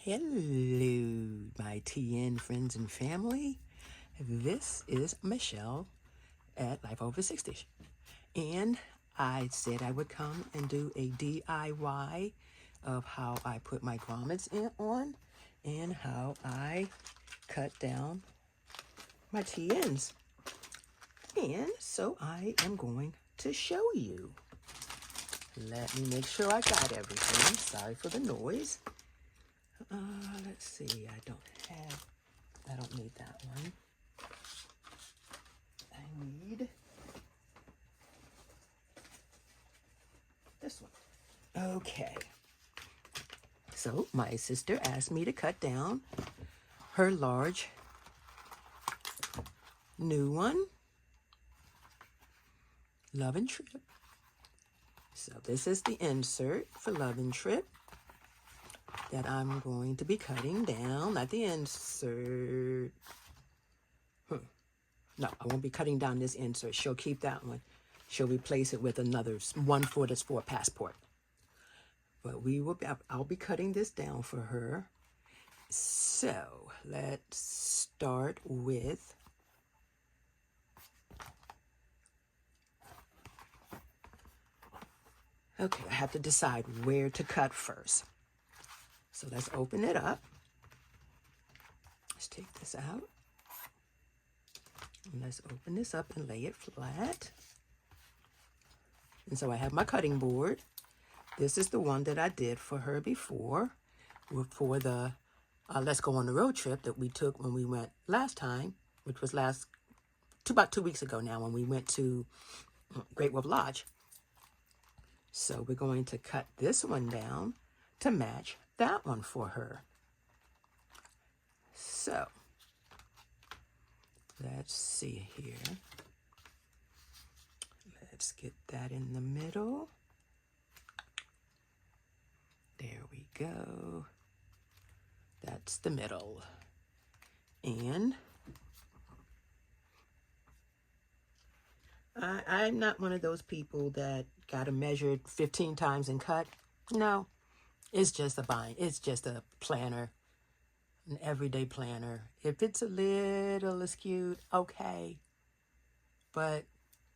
Hello, my TN friends and family. This is Michelle at Life Over 60. And I said I would come and do a DIY of how I put my grommets on and how I cut down my TNs. And so I am going to show you. Let me make sure I got everything. Sorry for the noise. Let's see, I don't need that one. I need this one. Okay. So my sister asked me to cut down her large new one, Love and Trip. So this is the insert for Love and Trip that I'm going to be cutting down, not the insert. No, I won't be cutting down this insert. She'll keep that one. She'll replace it with another one for this for a passport. But I'll be cutting this down for her. So let's start with okay, I have to decide where to cut first. So let's open it up. Let's take this out. And let's open this up and lay it flat. And so I have my cutting board. This is the one that I did for her before, for the Let's Go on the Road trip that we took when we went last time, which was about 2 weeks ago now when we went to Great Wolf Lodge. So we're going to cut this one down to match that one for her. So let's see here. Let's get that in the middle. There we go. That's the middle. And I'm not one of those people that got to measure it 15 times and cut. No, it's just a bind. It's just a planner, an everyday planner. If it's a little askew, okay. But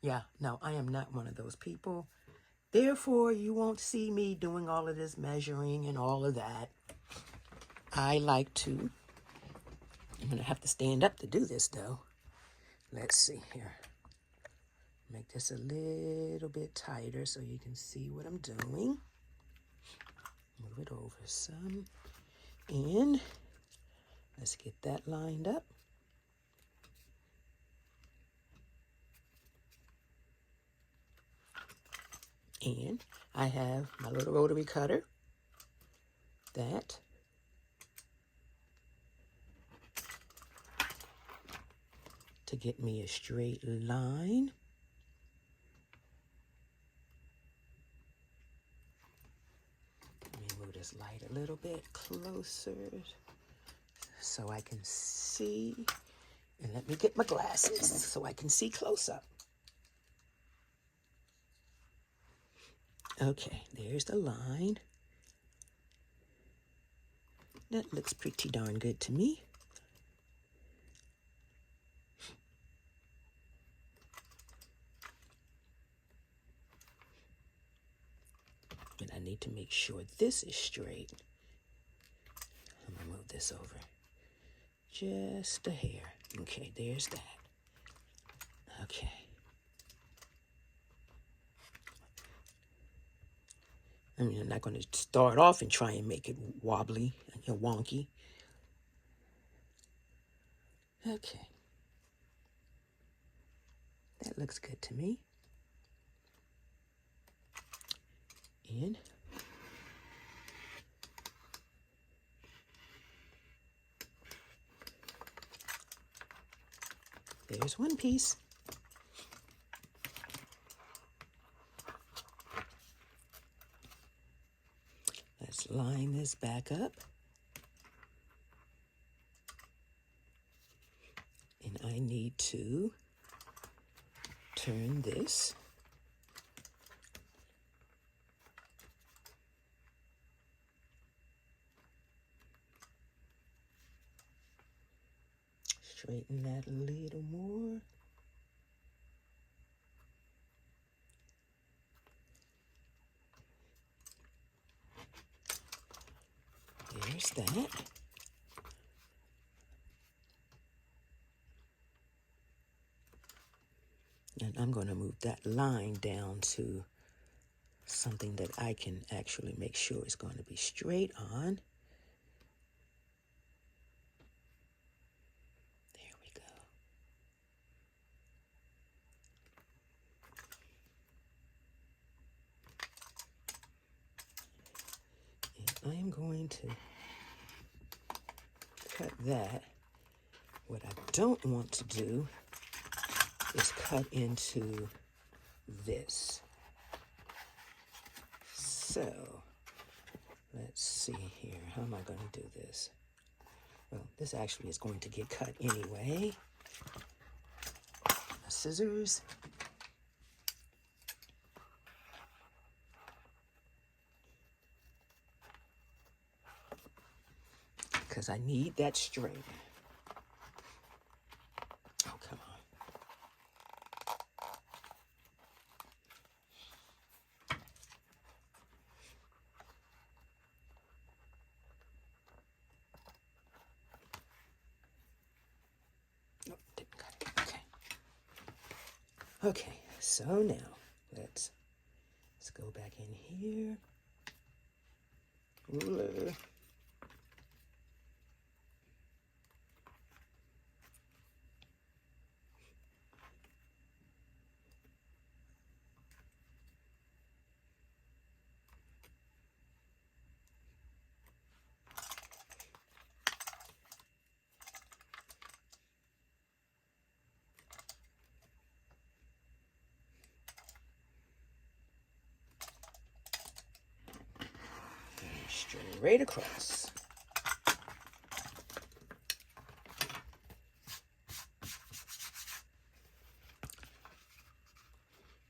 yeah, no, I am not one of those people. Therefore, you won't see me doing all of this measuring and all of that. I'm going to have to stand up to do this though. Let's see here. Make this a little bit tighter so you can see what I'm doing. Move it over some. And let's get that lined up. And I have my little rotary cutter that to get me a straight line. Let me move this light a little bit closer so I can see. And let me get my glasses so I can see close up. Okay, there's the line. That looks pretty darn good to me. And I need to make sure this is straight. I'm gonna move this over just a hair. Okay, there's that. Okay. I mean, I'm not going to start off and try and make it wobbly and wonky. Okay. That looks good to me. And there's one piece. Let's line this back up. And I need to turn this Straighten that a little more. There's that. And I'm going to move that line down to something that I can actually make sure is going to be straight on. There we go. And I'm going to cut that. What I don't want to do is cut into this. So, let's see here. How am I going to do this? Well, this actually is going to get cut anyway. Scissors. Because I need that string. Oh, come on. Nope, didn't cut it. Okay. Okay, so now let's go back in here. Ruler. Straight across.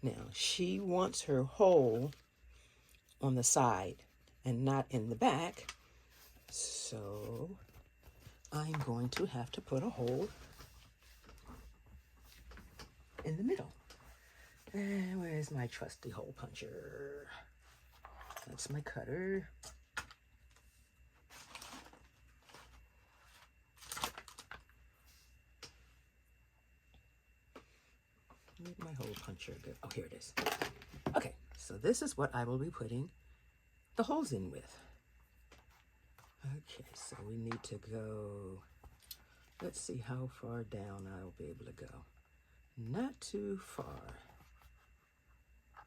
Now, she wants her hole on the side and not in the back, so I'm going to have to put a hole in the middle. And where's my trusty hole puncher? That's my cutter. Where'd my hole puncher go? Oh, here it is. Okay, so this is what I will be putting the holes in with. Okay, so we need to go, let's see how far down I'll be able to go. Not too far.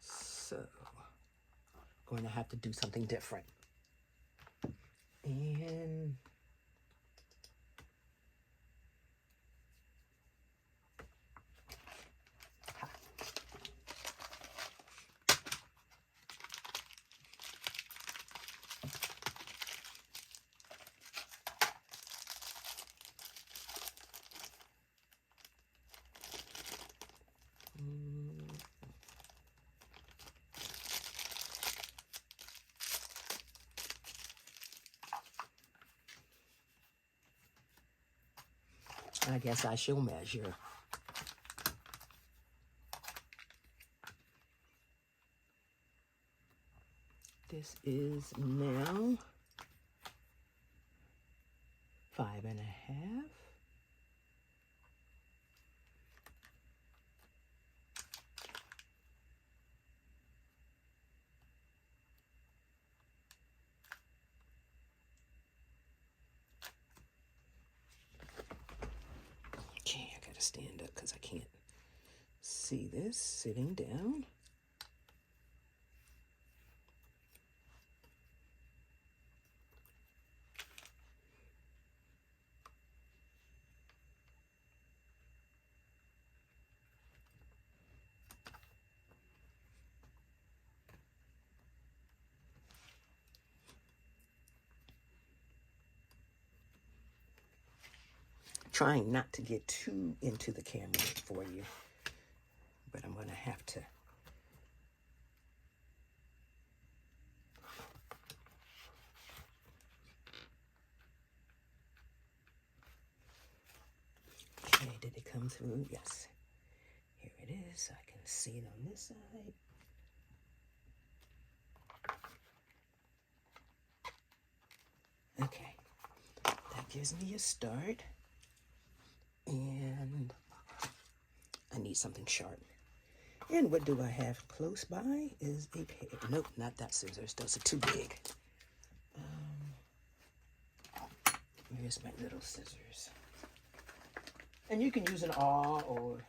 So, going to have to do something different. And I guess I shall measure. This is now 5.5. Okay, I gotta stand up because I can't see this sitting down. Trying not to get too into the camera for you, but I'm gonna have to. through. Yes, here it is. I can see it on this side. Okay, that gives me a start. And I need something sharp. And what do I have close by is a pair. Nope, not that scissors. Those are too big. Where's my little scissors? And you can use an awl or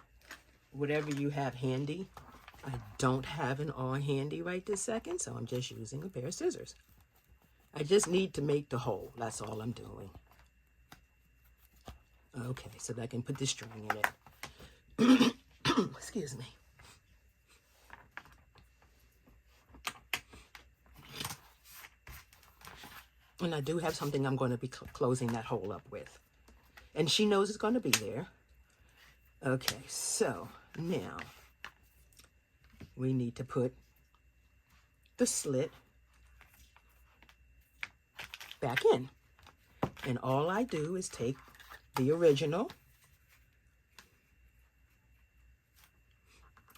whatever you have handy. I don't have an awl handy right this second, so I'm just using a pair of scissors. I just need to make the hole. That's all I'm doing. Okay, so that I can put the string in it. Excuse me. And I do have something I'm going to be closing that hole up with. And she knows it's going to be there. Okay, so now we need to put the slit back in. And all I do is take the original.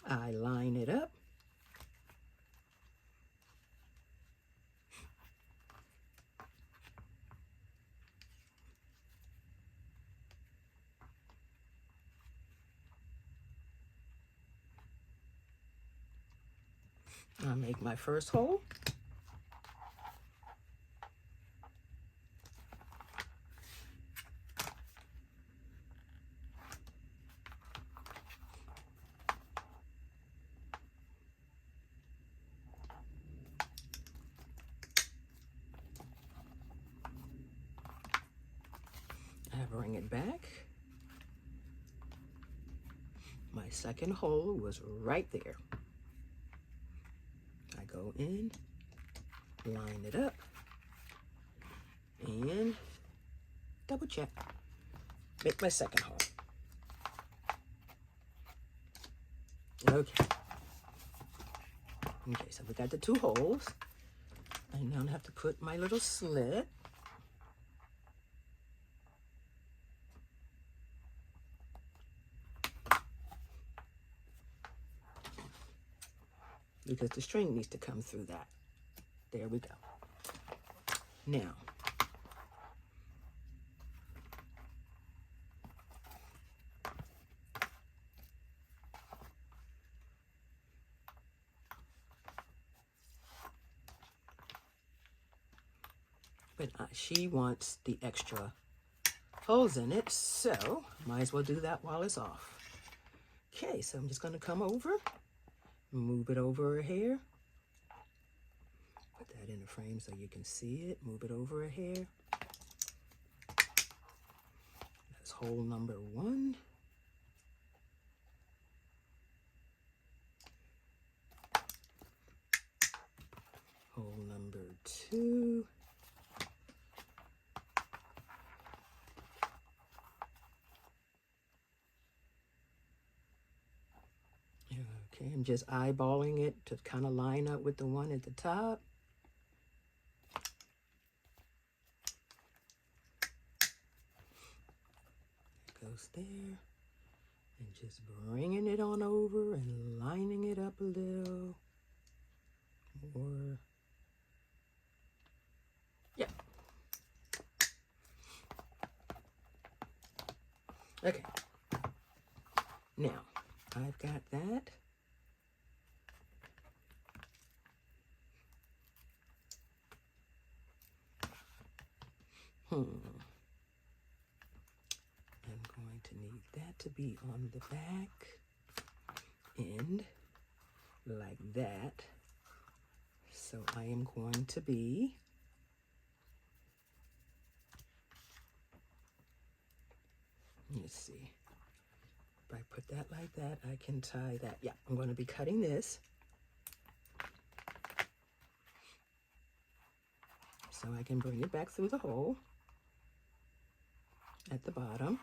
I line it up. I make my first hole. I bring it back. My second hole was right there. I go in, line it up, and double check. Make my second hole. Okay. Okay, so we got the two holes. I now have to put my little slit. Because the string needs to come through that. There we go. Now, but she wants the extra holes in it, so might as well do that while it's off. Okay, so I'm just going to come over, move it over a hair, put that in the frame so you can see it, move it over a hair. That's hole number 1. Hole number 2. Okay, I'm just eyeballing it to kind of line up with the one at the top. It goes there. And just bringing it on over and lining it up a little more. Yep. Okay. Now, I've got that. I'm going to need that to be on the back end like that. So I am going to be let's see. If I put that like that, I can tie that. Yeah, I'm going to be cutting this. So I can bring it back through the hole at the bottom.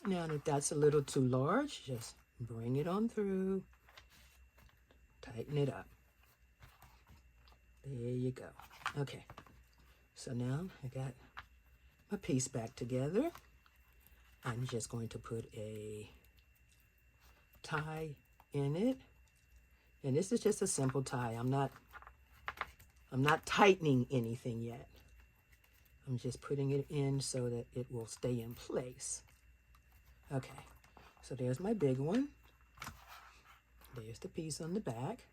Now, if that's a little too large, just bring it on through, tighten it up. There you go. Okay. So now I got my piece back together. I'm just going to put a tie in it. And this is just a simple tie. I'm not tightening anything yet. I'm just putting it in so that it will stay in place. Okay, so there's my big one. There's the piece on the back.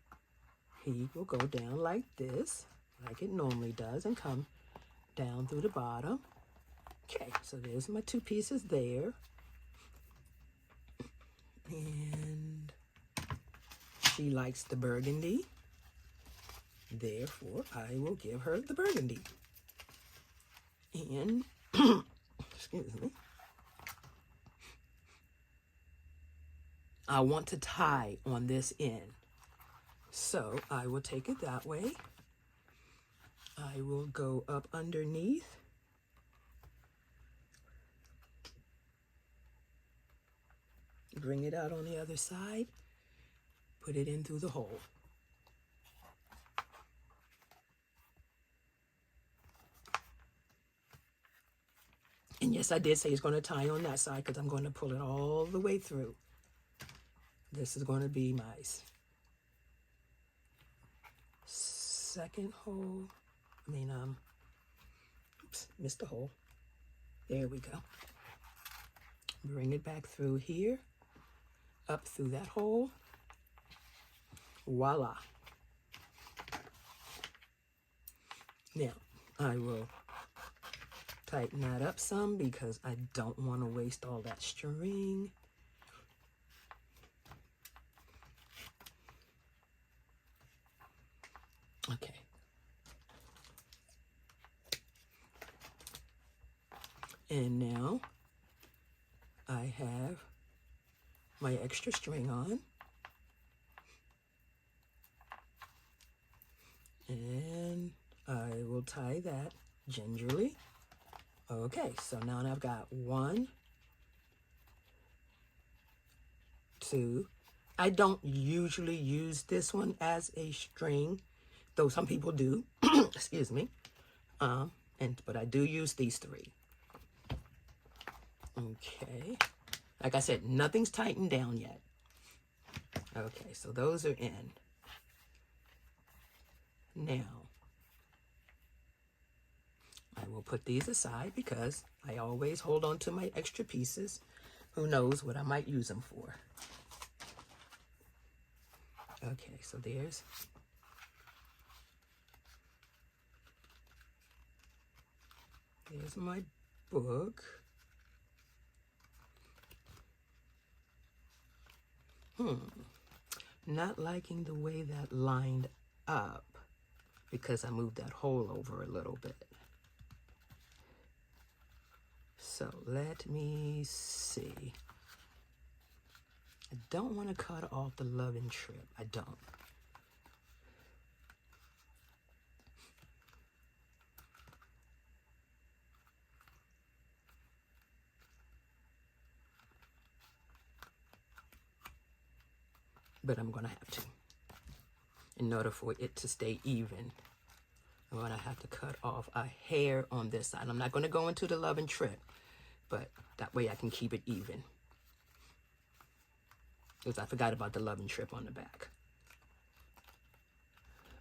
He will go down like this, like it normally does, and come down through the bottom. Okay, so there's my two pieces there. And she likes the burgundy. Therefore, I will give her the burgundy. And, excuse me, I want to tie on this end. So I will take it that way. I will go up underneath. Bring it out on the other side. Put it in through the hole. And yes, I did say it's going to tie on that side because I'm going to pull it all the way through. This is going to be my second hole. Oops, missed the hole. There we go. Bring it back through here, up through that hole. Voila. Now, I will tighten that up some because I don't want to waste all that string. Okay. And now I have my extra string on. And I will tie that gingerly. Okay, so now I've got 1, 2. I don't usually use this one as a string, though some people do. Excuse me. But I do use these 3. Okay. Like I said, nothing's tightened down yet. Okay, so those are in. Now, I will put these aside because I always hold on to my extra pieces. Who knows what I might use them for. Okay, so there's my book. Not liking the way that lined up because I moved that hole over a little bit. So let me see. I don't want to cut off the love and trip. I don't. But I'm going to have to. In order for it to stay even, I'm going to have to cut off a hair on this side. I'm not going to go into the love and trip, but that way I can keep it even. Because I forgot about the love and trip on the back.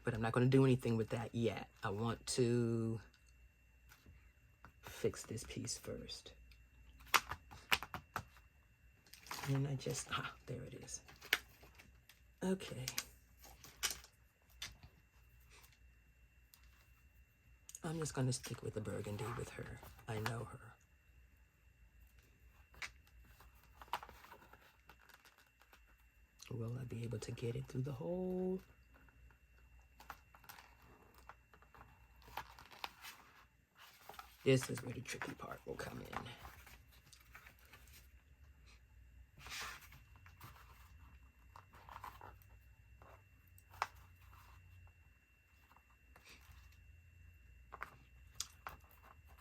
But I'm not going to do anything with that yet. I want to fix this piece first. And I just, there it is. Okay. I'm just going to stick with the burgundy with her. I know her. Will I be able to get it through the hole? This is where the tricky part will come in.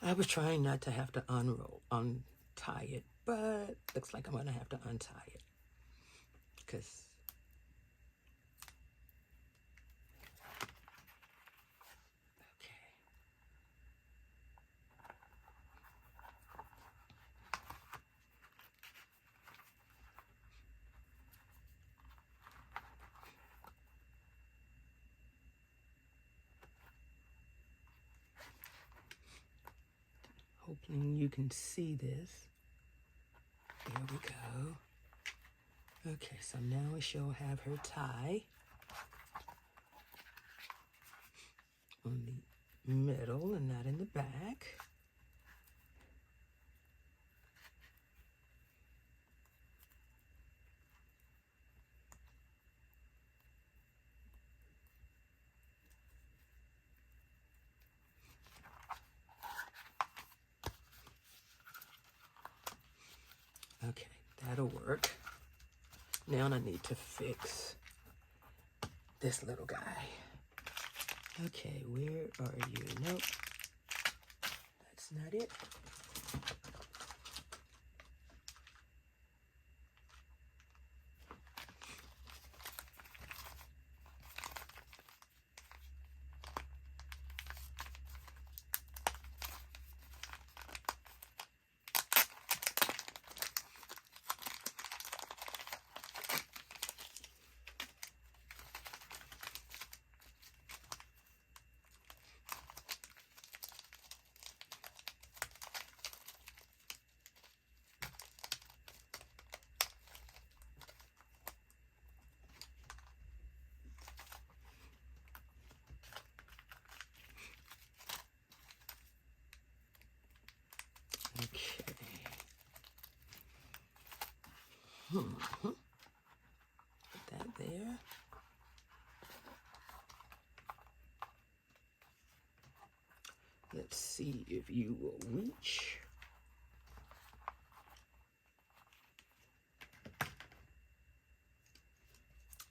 I was trying not to have to untie it, but looks like I'm going to have to untie it. Because And you can see this. There we go. Okay, so now she'll have her tie on the middle and not in the back. Okay, that'll work. Now I need to fix this little guy. Okay, where are you? Nope, that's not it. Okay. Put that there. Let's see if you will reach.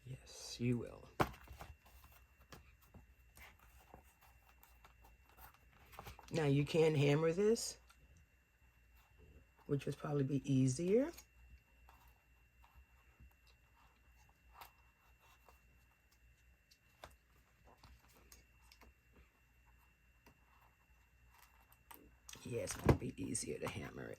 Yes, you will. Now you can hammer this, which would probably be easier. Yeah, it's going to be easier to hammer it.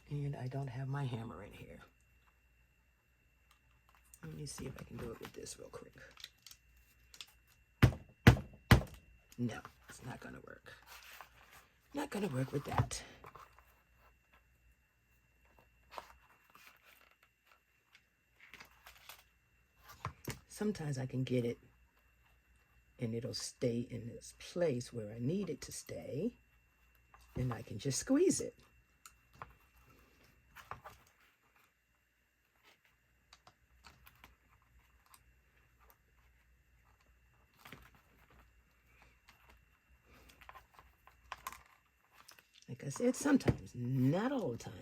And I don't have my hammer in here. Let me see if I can do it with this real quick. No, it's not going to work. Not going to work with that. Sometimes I can get it and it'll stay in this place where I need it to stay, and I can just squeeze it. Like I said, sometimes, not all the time.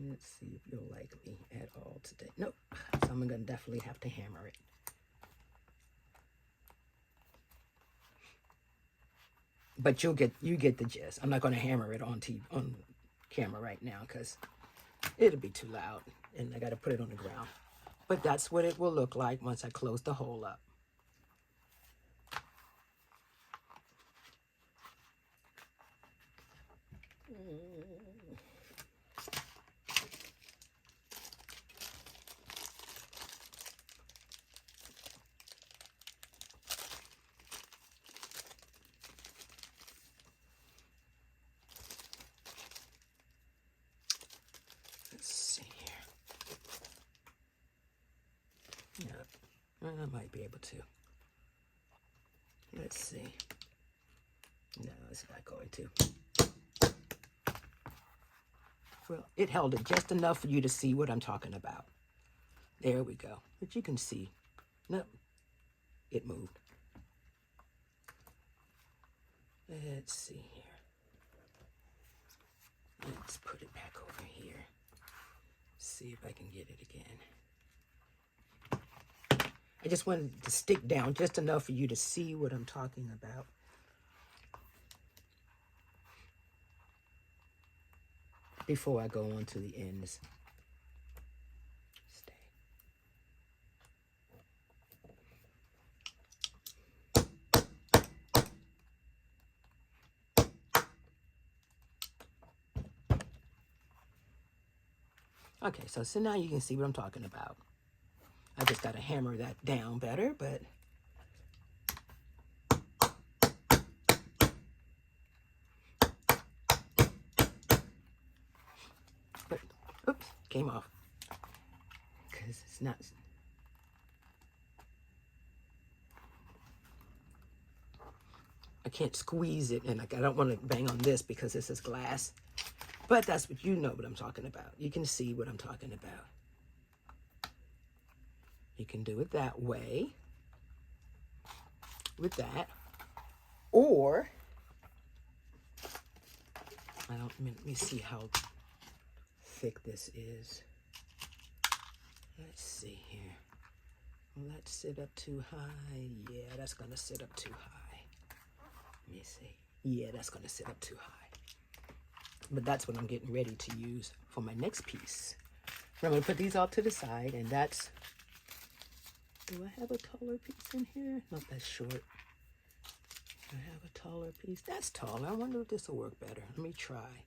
Let's see if you'll like me at all today. Nope. So I'm gonna definitely have to hammer it. But you get the gist. I'm not gonna hammer it on camera right now because it'll be too loud and I gotta put it on the ground. But that's what it will look like once I close the hole up. I might be able to. Let's see. No, it's not going to. Well, it held it just enough for you to see what I'm talking about. There we go. But you can see. Nope. It moved. Let's see here. Let's put it back over here. See if I can get it again. I just wanted to stick down just enough for you to see what I'm talking about. Before I go on to the ends. Okay, so now you can see what I'm talking about. I just got to hammer that down better, but oops, came off because it's not. I can't squeeze it, and I don't want to bang on this because this is glass. But that's what you know what I'm talking about. You can see what I'm talking about. You can do it that way with that, or let me see how thick this is. Let's see here. Will that sit up too high? Yeah, that's gonna sit up too high. Let me see. Yeah, that's gonna sit up too high. But that's what I'm getting ready to use for my next piece. I'm gonna put these off to the side, and that's, do I have a taller piece in here? Not that short. I have a taller piece. That's taller. I wonder if this will work better. Let me try.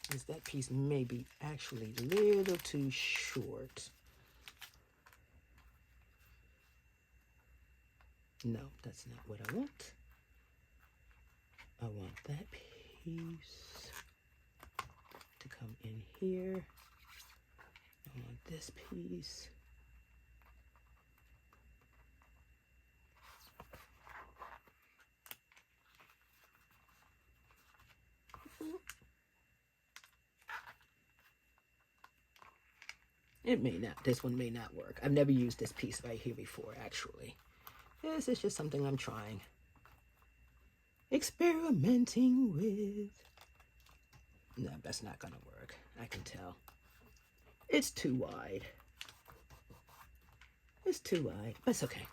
Because that piece may be actually a little too short. No, that's not what I want. I want that piece to come in here. I want this piece. It may not, this one may not work. I've never used this piece right here before, actually. This is just something I'm trying. Experimenting with. No, that's not gonna work. I can tell. It's too wide. It's too wide. That's okay.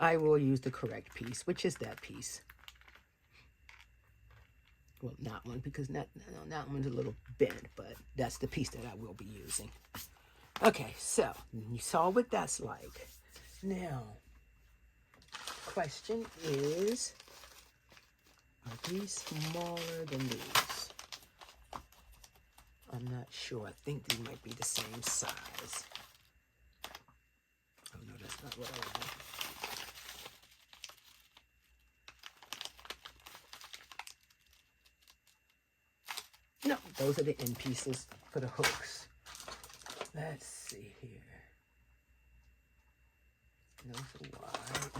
I will use the correct piece, which is that piece. Well, not one, because that one's a little bent, but that's the piece that I will be using. Okay, so you saw what that's like. Now, question is, are these smaller than these? I'm not sure. I think these might be the same size. Oh no, that's not what I want. No, those are the end pieces for the hooks. Let's see here. Those are wide.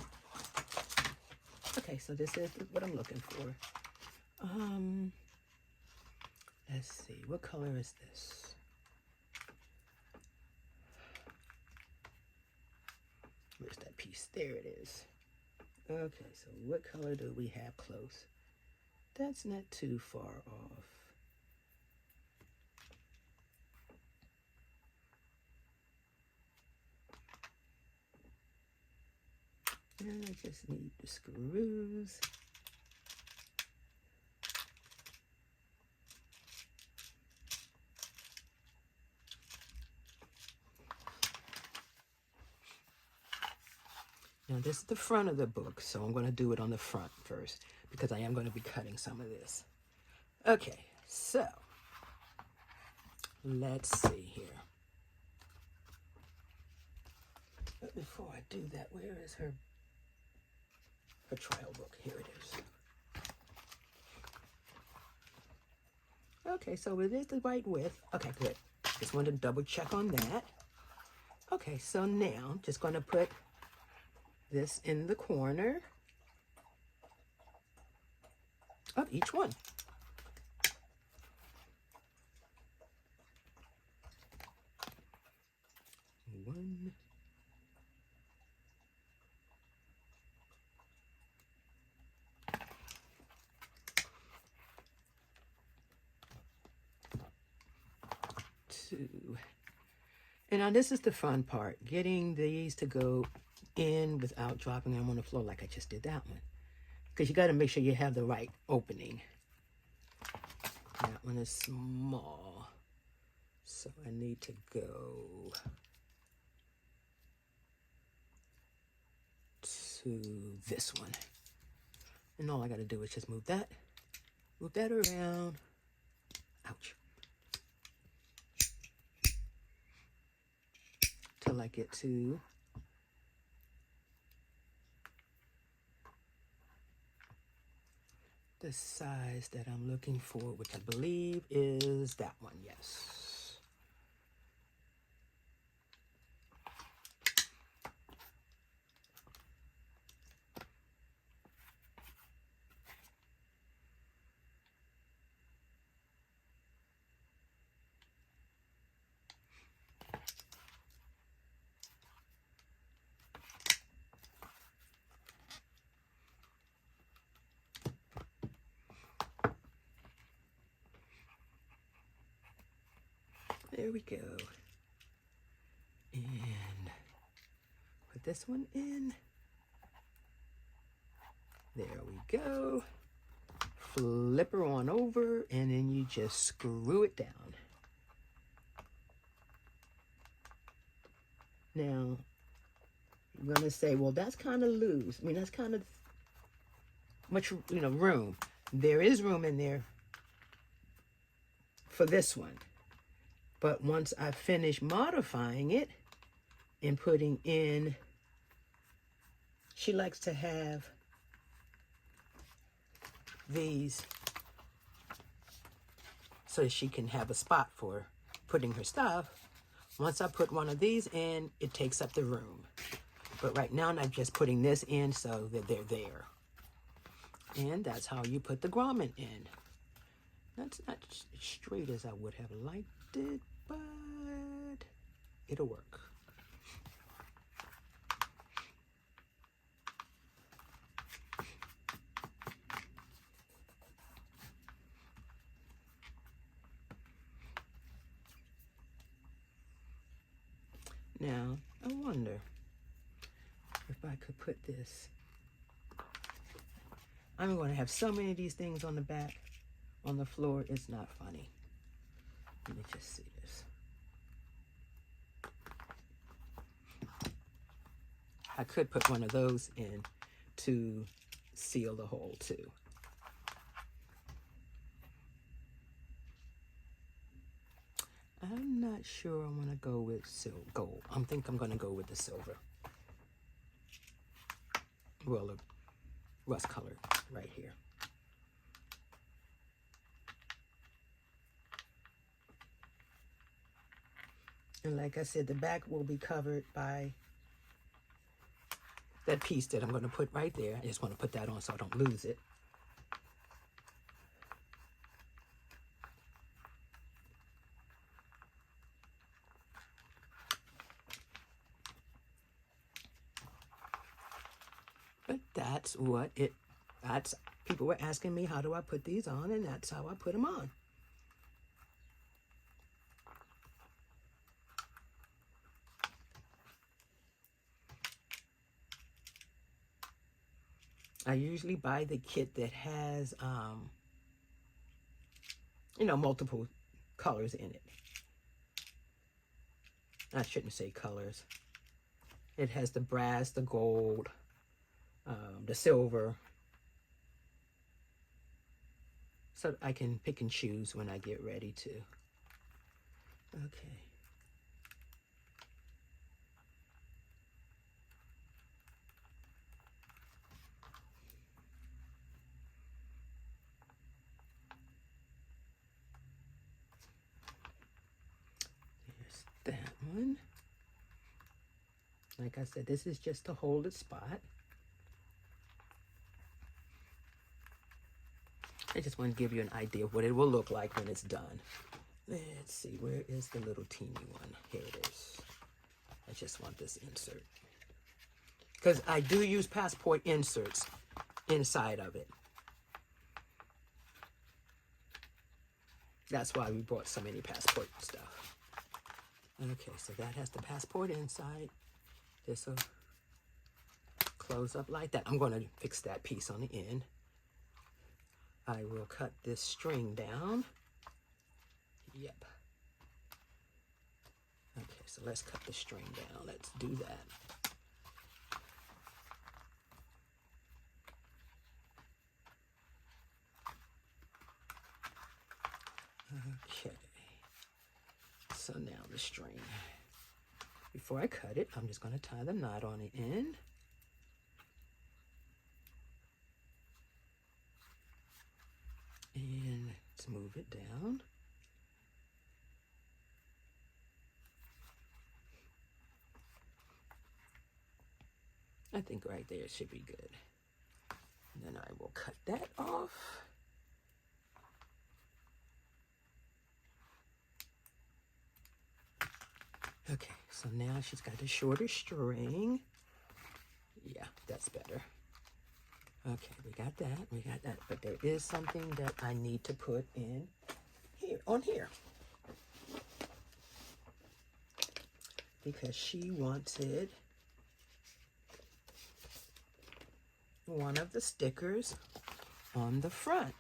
Okay, so this is what I'm looking for. Let's see, what color is this? Where's that piece? There it is. Okay, so what color do we have close? That's not too far off. And I just need the screws. Now this is the front of the book, so I'm going to do it on the front first because I am going to be cutting some of this. Okay, so let's see here. But before I do that, where is her trial book? Here it is. Okay, so it is the right width. Okay, good. Just wanted to double check on that. Okay, so now I'm just going to put this in the corner of each one. One. Two. And now this is the fun part, getting these to go in without dropping them on the floor like I just did that one. Because you got to make sure you have the right opening. That one is small, so I need to go to this one. And all I got to do is just move that around, Ouch. Till I get to the size that I'm looking for, which I believe is that one, yes. There we go. And put this one in. There we go. Flip her on over, and then you just screw it down. Now, you're going to say, well, that's kind of loose. I mean, that's kind of much, room. There is room in there for this one. But once I finish modifying it and putting in, she likes to have these so she can have a spot for putting her stuff. Once I put one of these in, it takes up the room. But right now I'm just putting this in so that they're there. And that's how you put the grommet in. That's not as straight as I would have liked it, but it'll work. Now, I wonder if I could put this. I'm going to have so many of these things on the back, on the floor, it's not funny. Let me just see this. I could put one of those in to seal the hole too. I'm not sure I want to go with gold. I think I'm going to go with the silver. Well, the rust color right here. And like I said, the back will be covered by that piece that I'm going to put right there. I just want to put that on so I don't lose it. But that's people were asking me, how do I put these on? And that's how I put them on. I usually buy the kit that has, multiple colors in it. I shouldn't say colors. It has the brass, the gold, the silver. So I can pick and choose when I get ready to. Okay. There's that one. Like I said, this is just to hold its spot. I just want to give you an idea of what it will look like when it's done. Let's see, where is the little teeny one? Here it is. I just want this insert. Because I do use passport inserts inside of it. That's why we bought so many passport stuff. Okay, so that has the passport inside. This will close up like that. I'm going to fix that piece on the end. I will cut this string down. Yep. Okay, so let's cut the string down. Let's do that. so now the string. Before I cut it, I'm just going to tie the knot on the end. And let's move it down. I think right there should be good. And then I will cut that off. Okay, so now she's got a shorter string. Yeah, that's better. Okay, we got that. But there is something that I need to put in here, on here. Because she wanted one of the stickers on the front.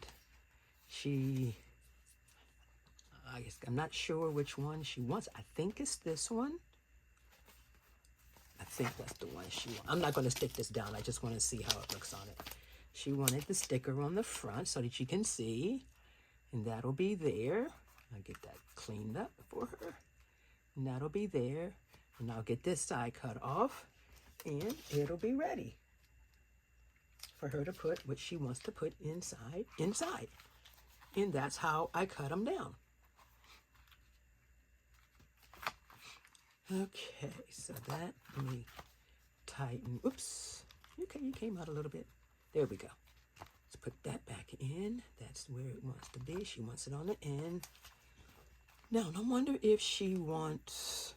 I guess I'm not sure which one she wants. I think it's this one. I think that's the one she wants. I'm not going to stick this down. I just want to see how it looks on it. She wanted the sticker on the front so that you can see. And that'll be there. I'll get that cleaned up for her. And that'll be there. And I'll get this side cut off. And it'll be ready for her to put what she wants to put inside. And that's how I cut them down. Okay, so that, let me tighten. Oops. Okay, you came out a little bit. There we go. Let's put that back in. That's where it wants to be. She wants it on the end. Now, I wonder if she wants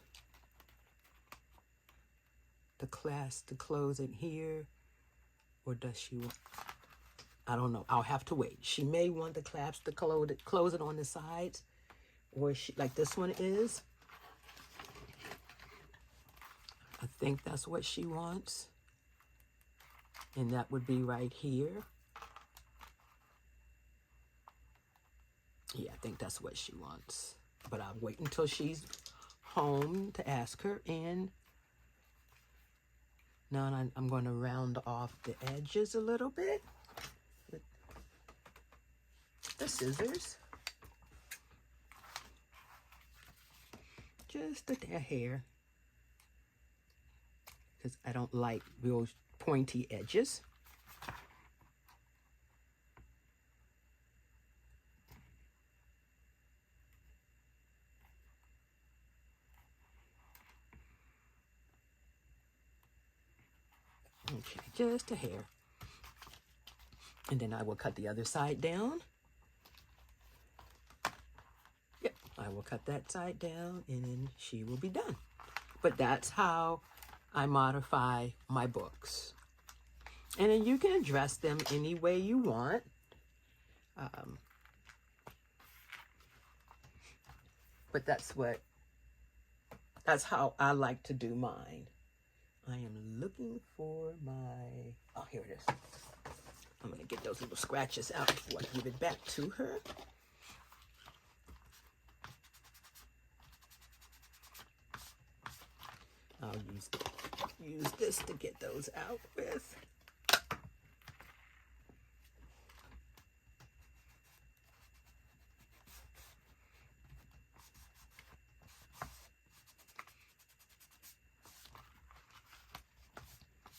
the clasp to close it here, or does she want, I don't know. I'll have to wait. She may want the clasp to close it on the sides, or she, like this one is. I think that's what she wants. And that would be right here. Yeah, I think that's what she wants. But I'll wait until she's home to ask her. And now I'm going to round off the edges a little bit with the scissors. Just a hair. Because I don't like real pointy edges. Okay, just a hair. And then I will cut the other side down. Yep, I will cut that side down and then she will be done. But that's how I modify my books. And then you can address them any way you want. But that's how I like to do mine. I am looking for my, oh, here it is. I'm gonna get those little scratches out before I give it back to her. I'll use this to get those out with.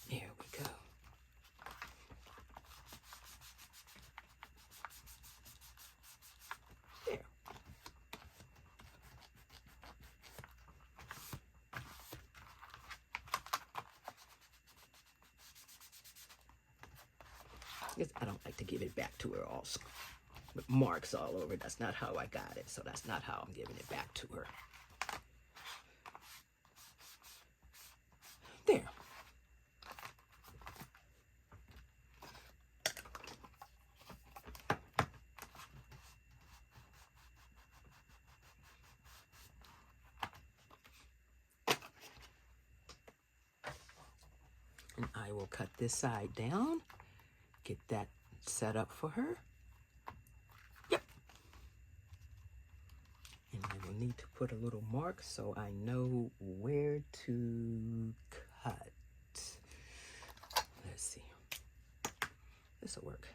There we go. There. I don't like to give it back to her all with marks all over. That's not how I got it, so that's not how I'm giving it back to her. There. And I will cut this side down. Get that set up for her. Yep. And I will need to put a little mark so I know where to cut. Let's see. This will work.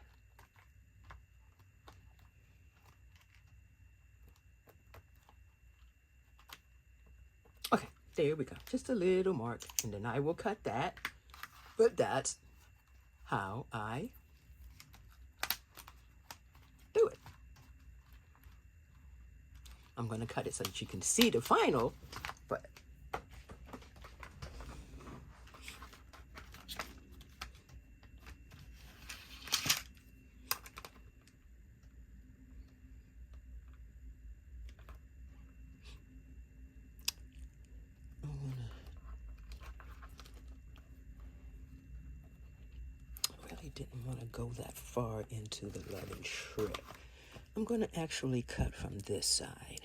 There we go. Just a little mark. And then I will cut that. But that's how I do it. I'm going to cut it so that you can see the final, but I really didn't want to go that far into the love and trip. I'm going to actually cut from this side.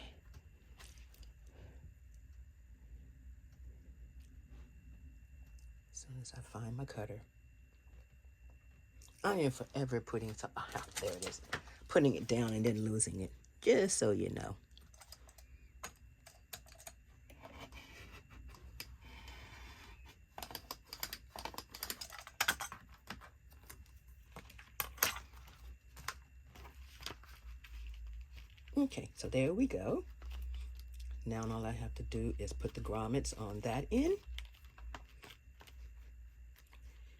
As soon as I find my cutter. I am forever putting, there it is, putting it down and then losing it, just so you know. Okay, so there we go. Now all I have to do is put the grommets on that end.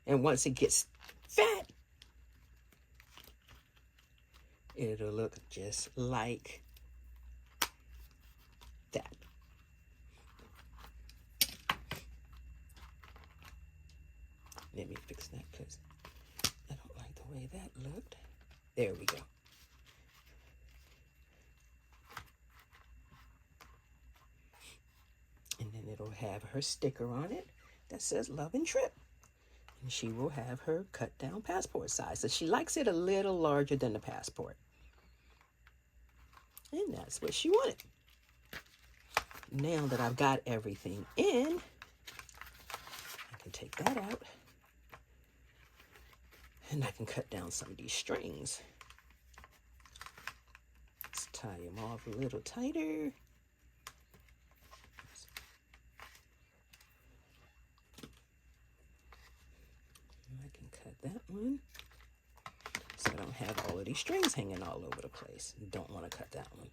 And once it gets fat, it'll look just like that. Let me fix that because I don't like the way that looked. There we go. And then it'll have her sticker on it that says Love and Trip. And she will have her cut down passport size. So she likes it a little larger than the passport. And that's what she wanted. Now that I've got everything in, I can take that out. And I can cut down some of these strings. Let's tie them off a little tighter. I can cut that one so I don't have all of these strings hanging all over the place. You don't want to cut that one.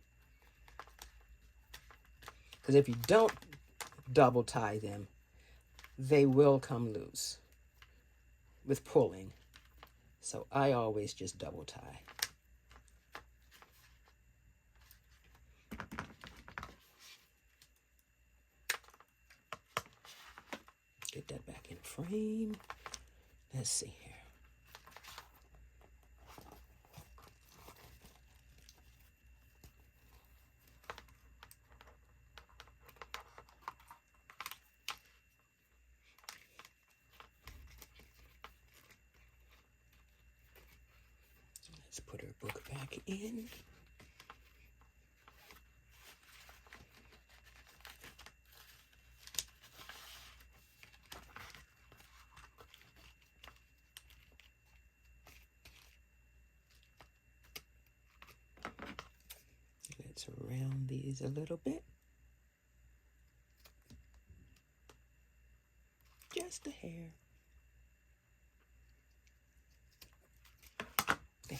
Because if you don't double tie them, they will come loose with pulling. So I always just double tie. Get that back in frame. Let's see here. Let's put her book back in. Let's round these a little bit. Just a hair. There.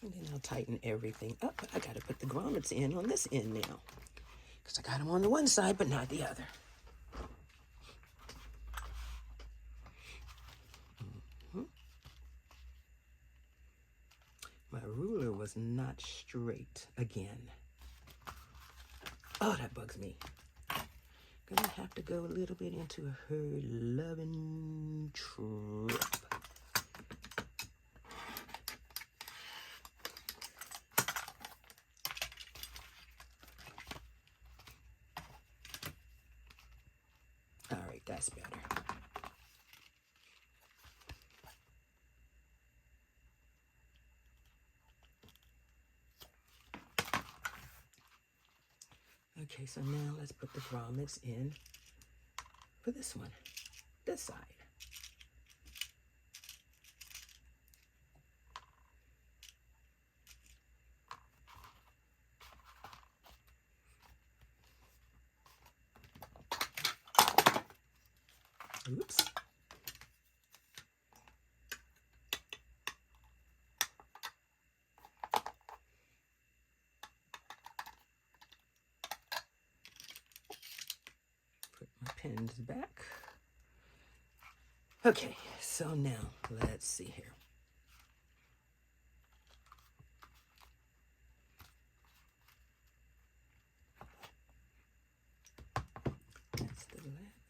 And then I'll tighten everything up. I got to put the grommets in on this end now, because I got them on the one side, but not the other. My ruler was not straight again. Oh, that bugs me. Gonna have to go a little bit into her loving trip. All right, that's better. Okay, so now let's put the grommets in for this one, this side. Oops. pins back. Okay, so now let's see here. That's the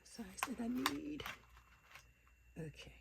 size that I need. Okay.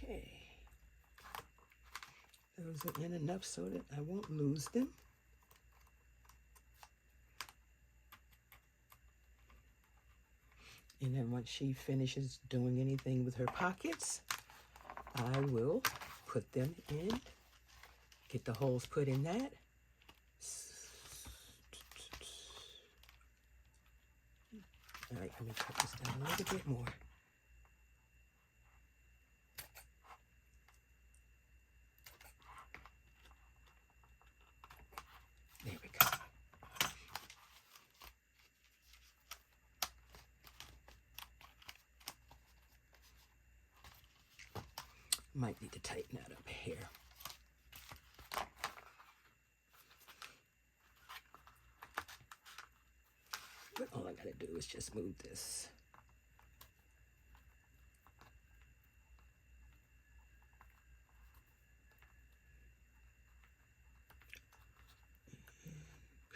Okay. Those are in enough so that I won't lose them. And then once she finishes doing anything with her pockets, I will put them in, get the holes put in that. All right, let me cut this down a little bit more. There we go. Might need to tighten that up here. But all I gotta do is just move this.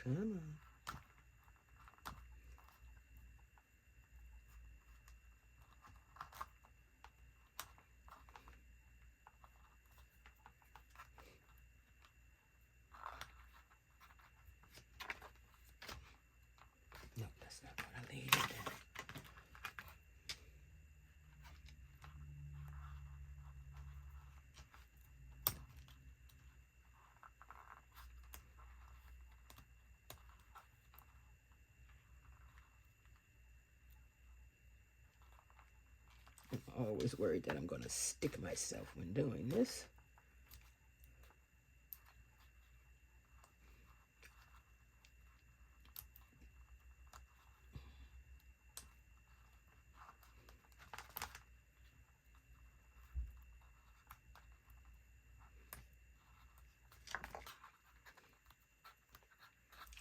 Come on. No, that's not what I needed. I'm always worried that I'm gonna stick myself when doing this.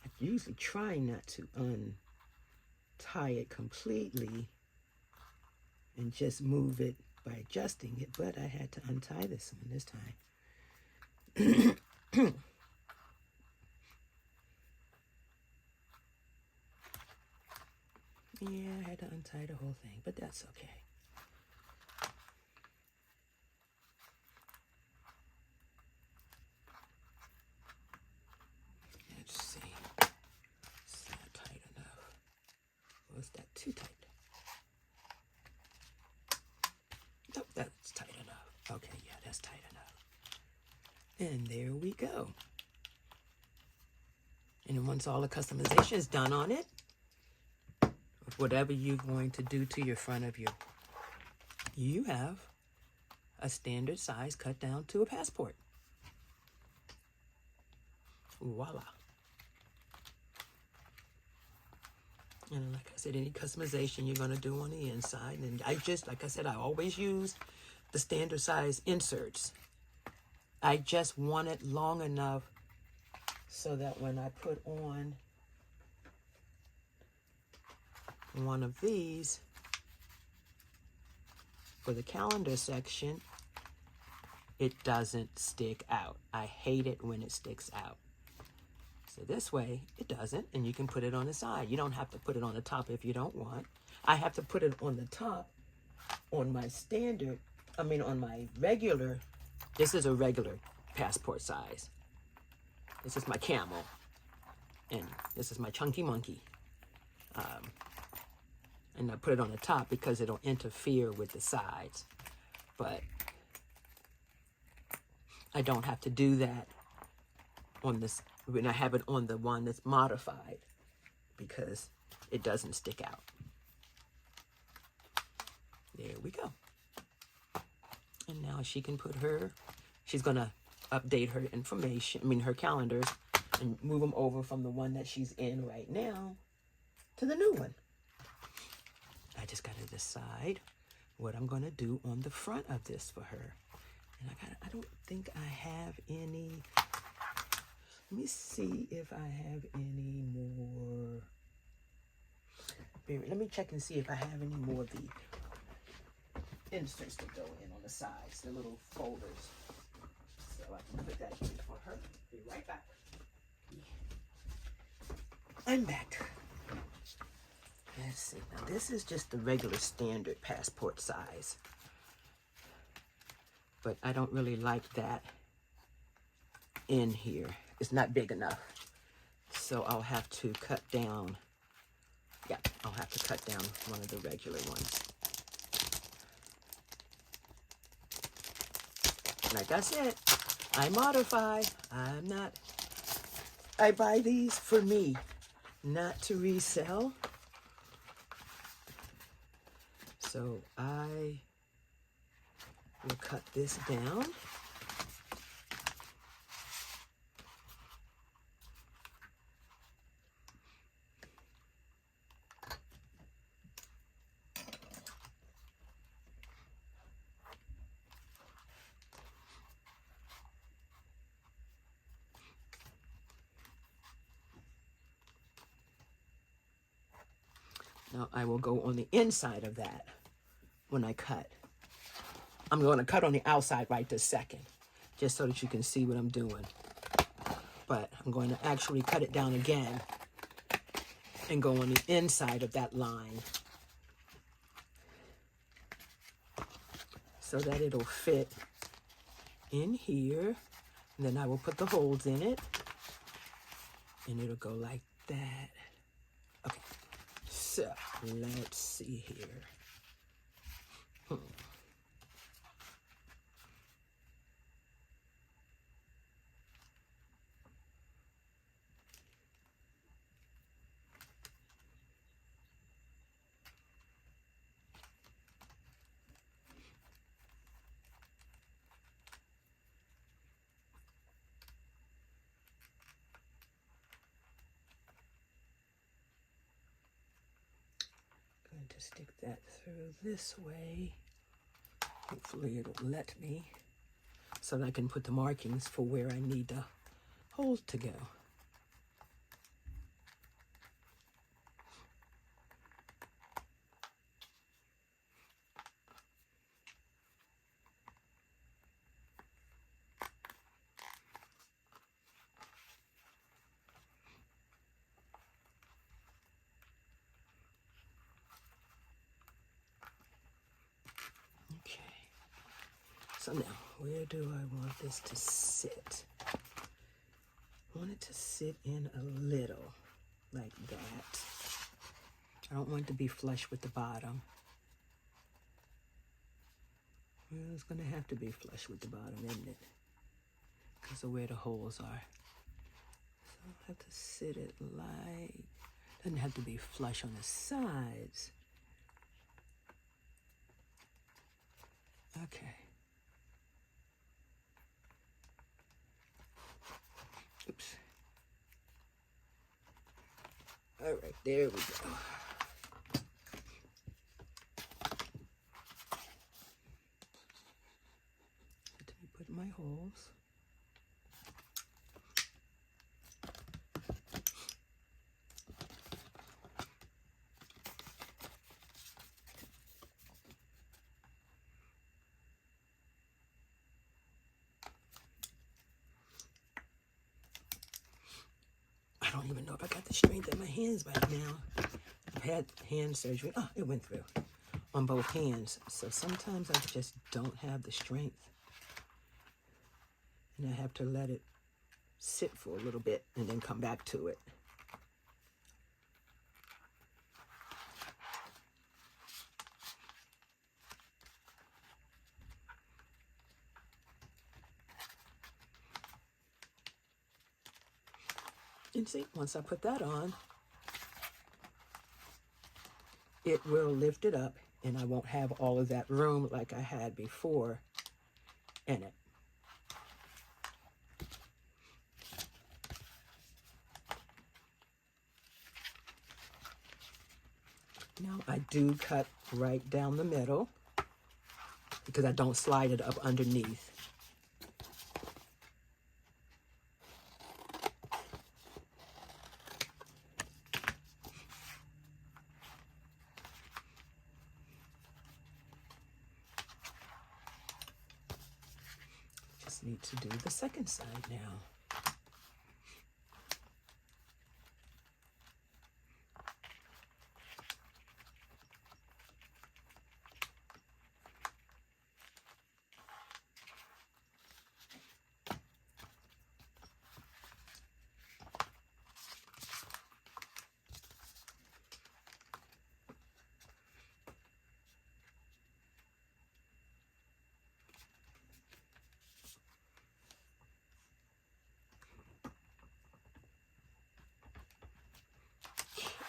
I usually try not to untie it completely and just move it by adjusting it, but I had to untie this one this time. Yeah, I had to untie the whole thing, but that's okay. Let's see. It's not tight enough. Nope, that's tight enough. Okay, yeah, that's tight enough. And there we go. And then once all the customization is done on it, whatever you're going to do to your front of you have a standard size cut down to a passport. Voila. And like I said, any customization you're going to do on the inside. And I just, like I said, I always use the standard size inserts. I just want it long enough so that when I put on one of these for the calendar section, it doesn't stick out. I hate it when it sticks out. So this way, it doesn't, and you can put it on the side. You don't have to put it on the top if you don't want. I have to put it on the top on my standard, on my regular. This is a regular passport size. This is my camel, and this is my chunky monkey. And I put it on the top because it'll interfere with the sides. But I don't have to do that on this when I have it on the one that's modified because it doesn't stick out. There we go. And now she can put she's gonna update her information, her calendars, and move them over from the one that she's in right now to the new one. I just gotta decide what I'm gonna do on the front of this for her. And I don't think I have any. Let me see if I have any more. Let me check and see if I have any more of the inserts that go in on the sides, the little folders. So I can put that in for her. Be right back. I'm back. Let's see. Now this is just the regular standard passport size. But I don't really like that in here. It's not big enough. So I'll have to cut down. Yeah, I'll have to cut down one of the regular ones. Like I said, I modify. I buy these for me, not to resell. So I will cut this down. Now I will go on the inside of that when I cut. I'm going to cut on the outside right this second, just so that you can see what I'm doing. But I'm going to actually cut it down again and go on the inside of that line so that it'll fit in here. And then I will put the holes in it, and it'll go like that. Okay, so let's see here. Going to stick that through this way. Hopefully it'll let me, so that I can put the markings for where I need the holes to go. Okay, so now where do I want this to sit? I want it to sit in a little like that. I don't want it to be flush with the bottom. Well, it's going to have to be flush with the bottom, isn't it? Because of where the holes are. So I'll have to sit it like, doesn't have to be flush on the sides. Okay. Oops. All right, there we go. Let me put my holes. I don't even know if I got the strength in my hands right now. I've had hand surgery. Oh, it went through on both hands. So sometimes I just don't have the strength. And I have to let it sit for a little bit and then come back to it. And see, once I put that on, it will lift it up and I won't have all of that room like I had before in it. Now I do cut right down the middle because I don't slide it up underneath. Just need to do the second side now.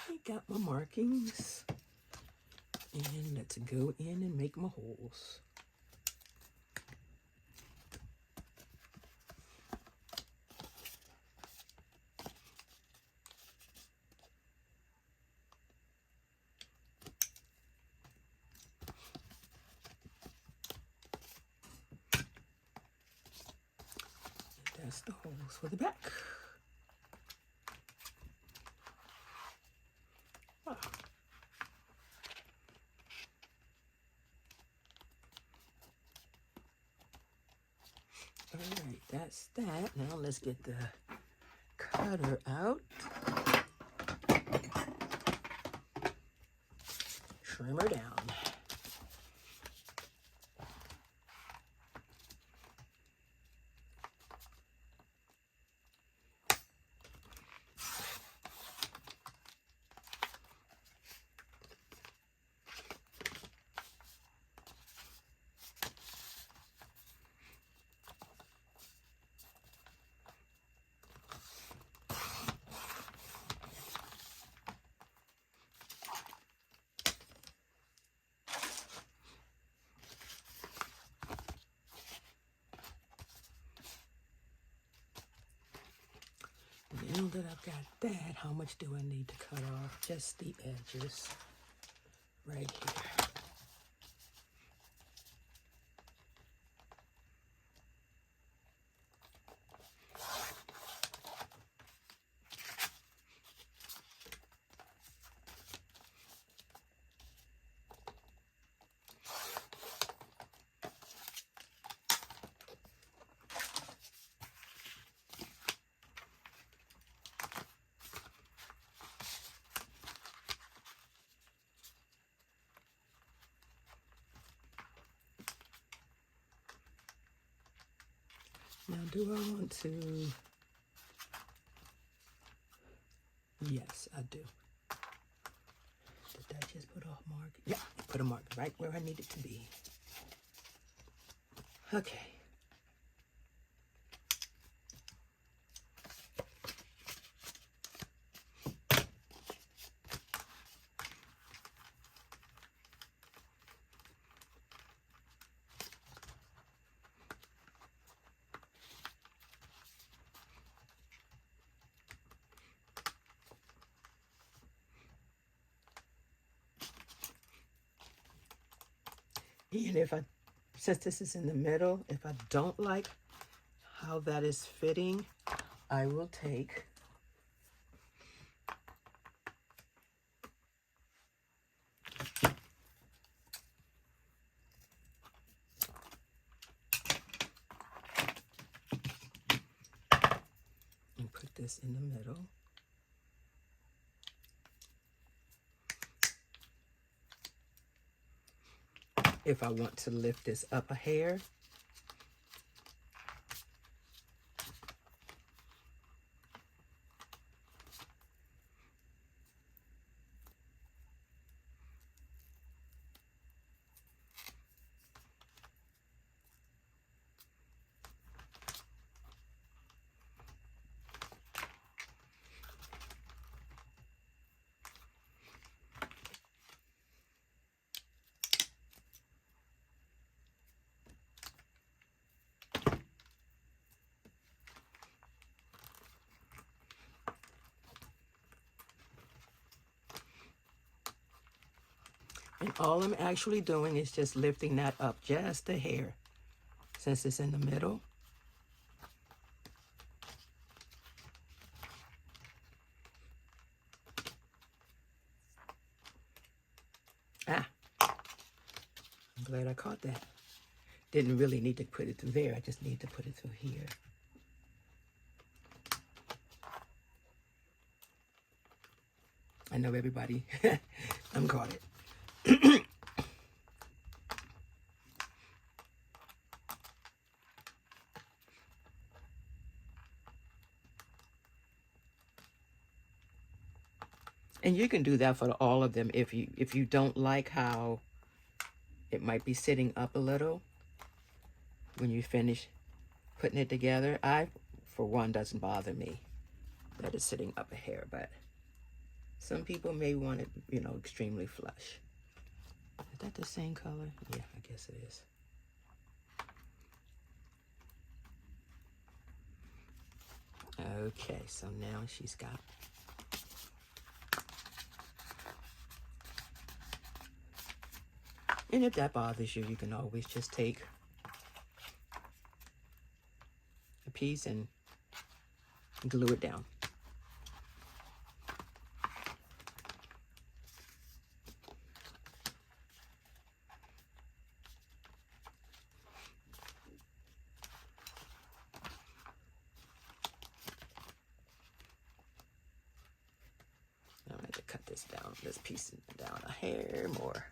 I got my markings. And let's go in and make my holes. And that's the holes for the back. Wow. All right, that's that. Now let's get the cutter out. Trim her down. Now that I've got that, how much do I need to cut off? Just the edges right here. Now, do I want to? Yes, I do. Did I just put a mark? Yeah, put a mark right where I need it to be. Okay. And since this is in the middle, if I don't like how that is fitting, I will take and put this in the middle. If I want to lift this up a hair, and all I'm actually doing is just lifting that up just a hair since it's in the middle. Ah, I'm glad I caught that. Didn't really need to put it through there. I just need to put it through here. I know everybody. I'm caught it. And you can do that for all of them if you don't like how it might be sitting up a little when you finish putting it together. For one, doesn't bother me that it's sitting up a hair, but some people may want it, extremely flush. Is that the same color? Yeah, I guess it is. Okay, so now she's got and if that bothers you, you can always just take a piece and glue it down. I'm going to cut this piece down a hair more.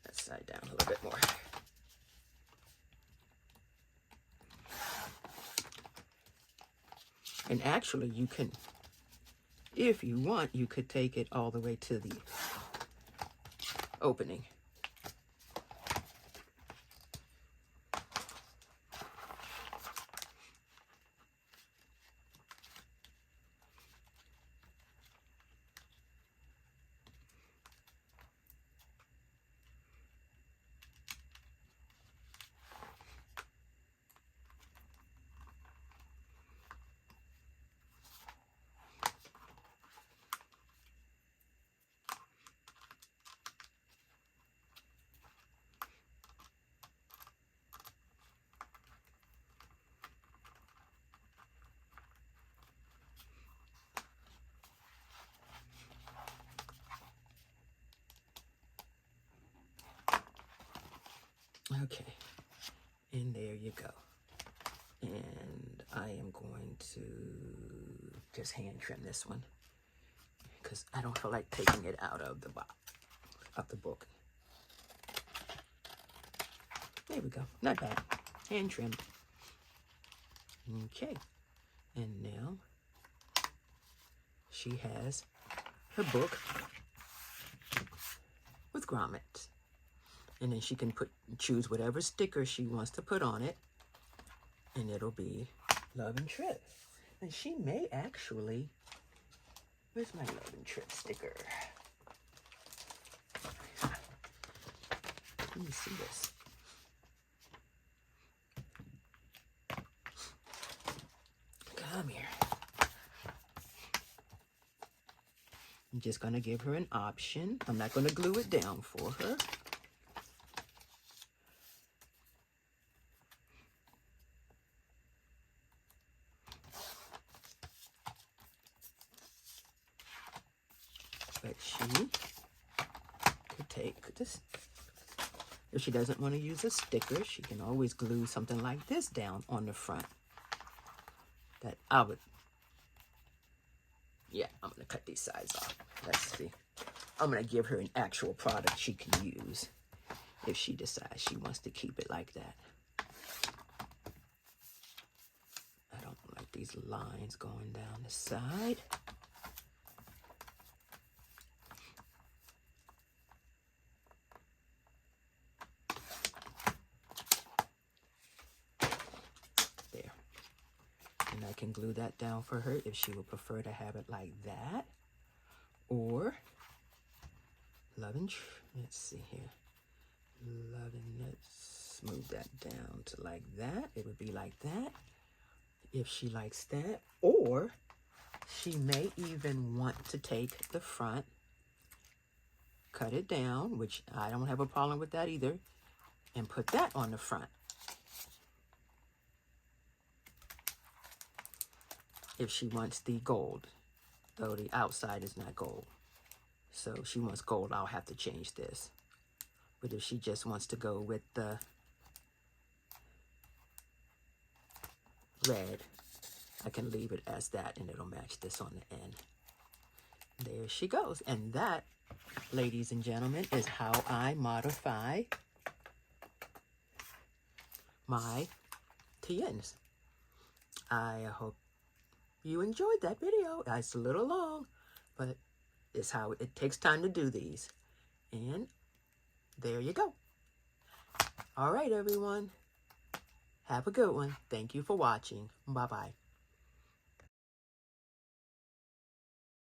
That side down a little bit more. And actually, you can, if you want, you could take it all the way to the opening. Okay, and there you go. And I am going to just hand trim this one because I don't feel like taking it out of the book. There we go. Not bad. Hand trimmed. Okay. And now she has her book with grommets. And then she can choose whatever sticker she wants to put on it. And it'll be Love and Trip. And she may actually, where's my Love and Trip sticker? Let me see this. Come here. I'm just going to give her an option. I'm not going to glue it down for her. But she could take this. If she doesn't want to use a sticker, she can always glue something like this down on the front. That I would, yeah, I'm going to cut these sides off. Let's see. I'm going to give her an actual product she can use if she decides she wants to keep it like that. I don't like these lines going down the side. There. And I can glue that down for her if she would prefer to have it like that. Or let's see here. Let's move that down to like that. It would be like that if she likes that. Or she may even want to take the front, cut it down, which I don't have a problem with that either, and put that on the front. If she wants the gold, though the outside is not gold. So if she wants gold, I'll have to change this. But if she just wants to go with the red, I can leave it as that and it'll match this on the end. There she goes. And that, ladies and gentlemen, is how I modify my TNs. I hope you enjoyed that video. It's a little long, but it's how it takes time to do these. And there you go. All right, everyone. Have a good one. Thank you for watching. Bye-bye.